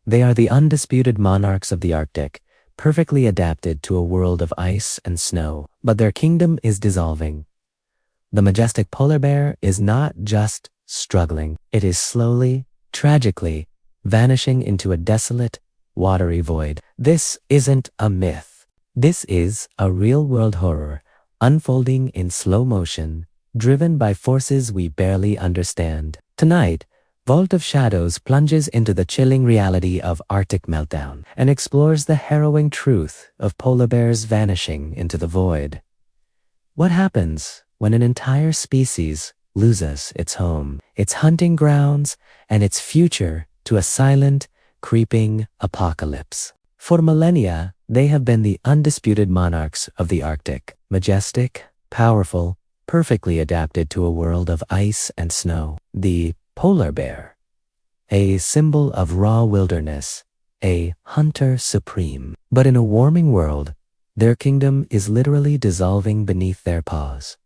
They are the undisputed monarchs of the Arctic, perfectly adapted to a world of ice and snow, but their kingdom is dissolving. The majestic polar bear is not just struggling, it is slowly, tragically, vanishing into a desolate, watery void. This isn't a myth. This is a real-world horror, unfolding in slow motion, driven by forces we barely understand. Tonight, Vault of Shadows plunges into the chilling reality of Arctic Meltdown and explores the harrowing truth of polar bears vanishing into the void. What happens when an entire species loses its home, its hunting grounds, and its future to a silent, creeping apocalypse? For millennia, they have been the undisputed monarchs of the Arctic, majestic, powerful, perfectly adapted to a world of ice and snow. The polar bear, a symbol of raw wilderness, a hunter supreme. But in a warming world, their kingdom is literally dissolving beneath their paws.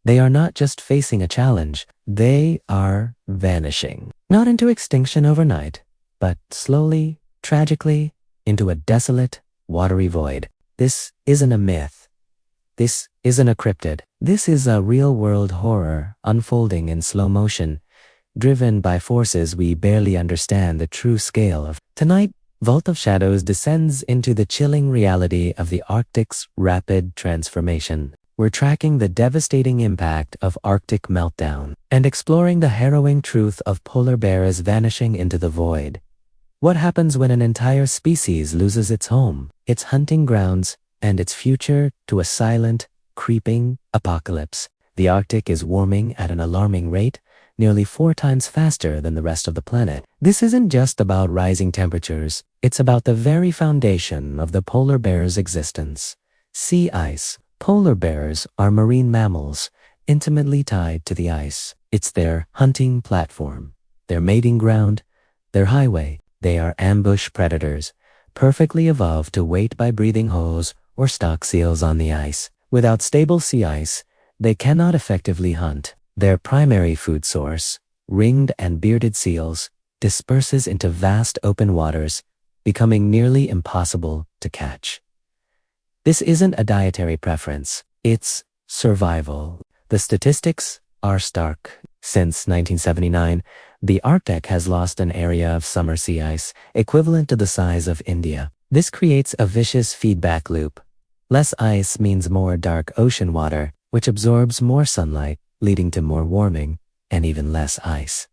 They are not just facing a challenge, they are vanishing. Not into extinction overnight, but slowly, tragically, into a desolate, watery void. This isn't a myth. This isn't a cryptid. This is a real-world horror unfolding in slow motion, driven by forces we barely understand the true scale of. Tonight, Vault of Shadows descends into the chilling reality of the Arctic's rapid transformation. We're tracking the devastating impact of Arctic Meltdown and exploring the harrowing truth of polar bears vanishing into the void. What happens when an entire species loses its home, its hunting grounds, and its future to a silent, creeping apocalypse? The Arctic is warming at an alarming rate, nearly 4 times faster than the rest of the planet. This isn't just about rising temperatures, it's about the very foundation of the polar bear's existence. Sea ice. Polar bears are marine mammals, intimately tied to the ice. It's their hunting platform, their mating ground, their highway. They are ambush predators, perfectly evolved to wait by breathing holes or stalk seals on the ice. Without stable sea ice, they cannot effectively hunt. Their primary food source, ringed and bearded seals, disperses into vast open waters, becoming nearly impossible to catch. This isn't a dietary preference, it's survival. The statistics are stark. Since 1979, the Arctic has lost an area of summer sea ice equivalent to the size of India. This creates a vicious feedback loop. Less ice means more dark ocean water, which absorbs more sunlight, leading to more warming and even less ice.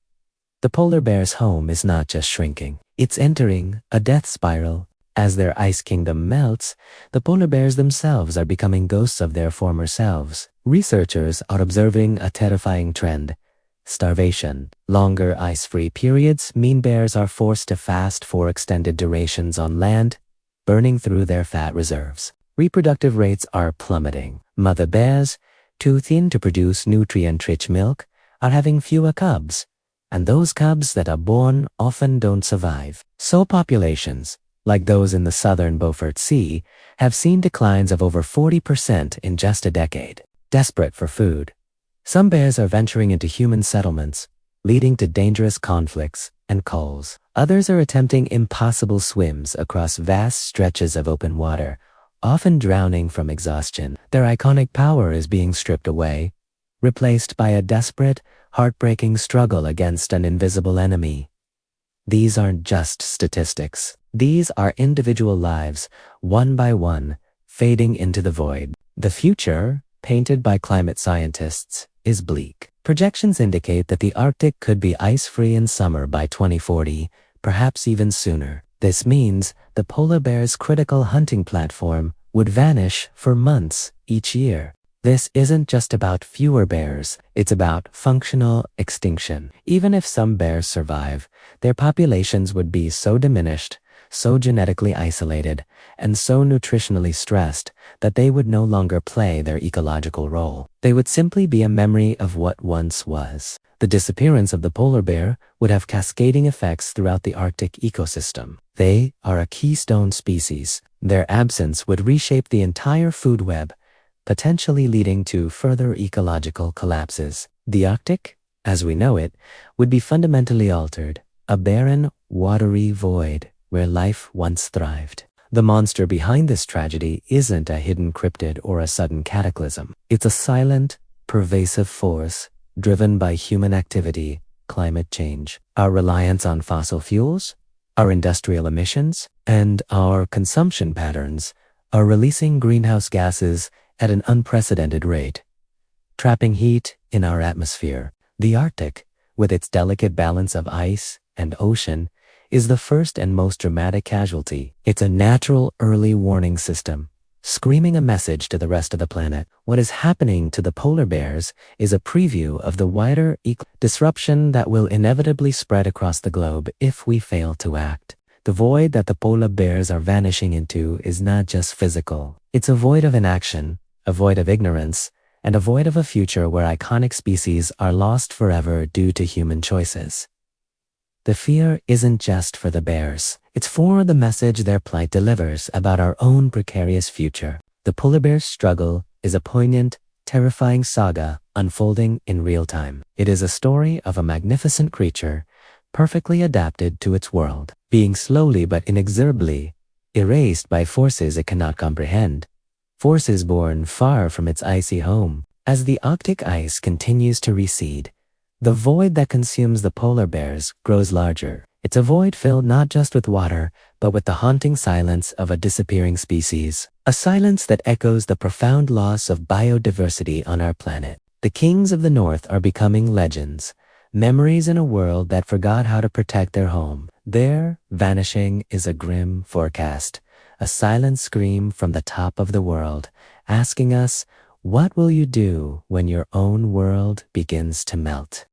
The polar bear's home is not just shrinking, it's entering a death spiral. As their ice kingdom melts, the polar bears themselves are becoming ghosts of their former selves. Researchers are observing a terrifying trend: starvation. Longer ice-free periods mean bears are forced to fast for extended durations on land, burning through their fat reserves. Reproductive rates are plummeting. Mother bears, too thin to produce nutrient-rich milk, are having fewer cubs, and those cubs that are born often don't survive. So populations, like those in the southern Beaufort Sea, have seen declines of over 40% in just a decade. Desperate for food, some bears are venturing into human settlements, leading to dangerous conflicts and culls. Others are attempting impossible swims across vast stretches of open water, often drowning from exhaustion. Their iconic power is being stripped away, replaced by a desperate, heartbreaking struggle against an invisible enemy. These aren't just statistics. These are individual lives, one by one, fading into the void. The future, painted by climate scientists, is bleak. Projections indicate that the Arctic could be ice-free in summer by 2040, perhaps even sooner. This means the polar bear's critical hunting platform would vanish for months each year. This isn't just about fewer bears, it's about functional extinction. Even if some bears survive, their populations would be so diminished, so genetically isolated, and so nutritionally stressed that they would no longer play their ecological role. They would simply be a memory of what once was. The disappearance of the polar bear would have cascading effects throughout the Arctic ecosystem. They are a keystone species. Their absence would reshape the entire food web, potentially leading to further ecological collapses. The Arctic, as we know it, would be fundamentally altered, a barren, watery void where life once thrived. The monster behind this tragedy isn't a hidden cryptid or a sudden cataclysm. It's a silent, pervasive force driven by human activity, climate change, our reliance on fossil fuels, our industrial emissions, and our consumption patterns are releasing greenhouse gases at an unprecedented rate, trapping heat in our atmosphere. The Arctic, with its delicate balance of ice and ocean, is the first and most dramatic casualty. It's a natural early warning system, screaming a message to the rest of the planet. What is happening to the polar bears is a preview of the wider disruption that will inevitably spread across the globe if we fail to act. The void that the polar bears are vanishing into is not just physical. It's a void of inaction, a void of ignorance, and a void of a future where iconic species are lost forever due to human choices. The fear isn't just for the bears. It's for the message their plight delivers about our own precarious future. The polar bear's struggle is a poignant, terrifying saga unfolding in real time. It is a story of a magnificent creature, perfectly adapted to its world, being slowly but inexorably erased by forces it cannot comprehend, forces born far from its icy home. As the Arctic ice continues to recede, the void that consumes the polar bears grows larger. It's a void filled not just with water, but with the haunting silence of a disappearing species. A silence that echoes the profound loss of biodiversity on our planet. The kings of the north are becoming legends, memories in a world that forgot how to protect their home. Their vanishing is a grim forecast, a silent scream from the top of the world, asking us, what will you do when your own world begins to melt?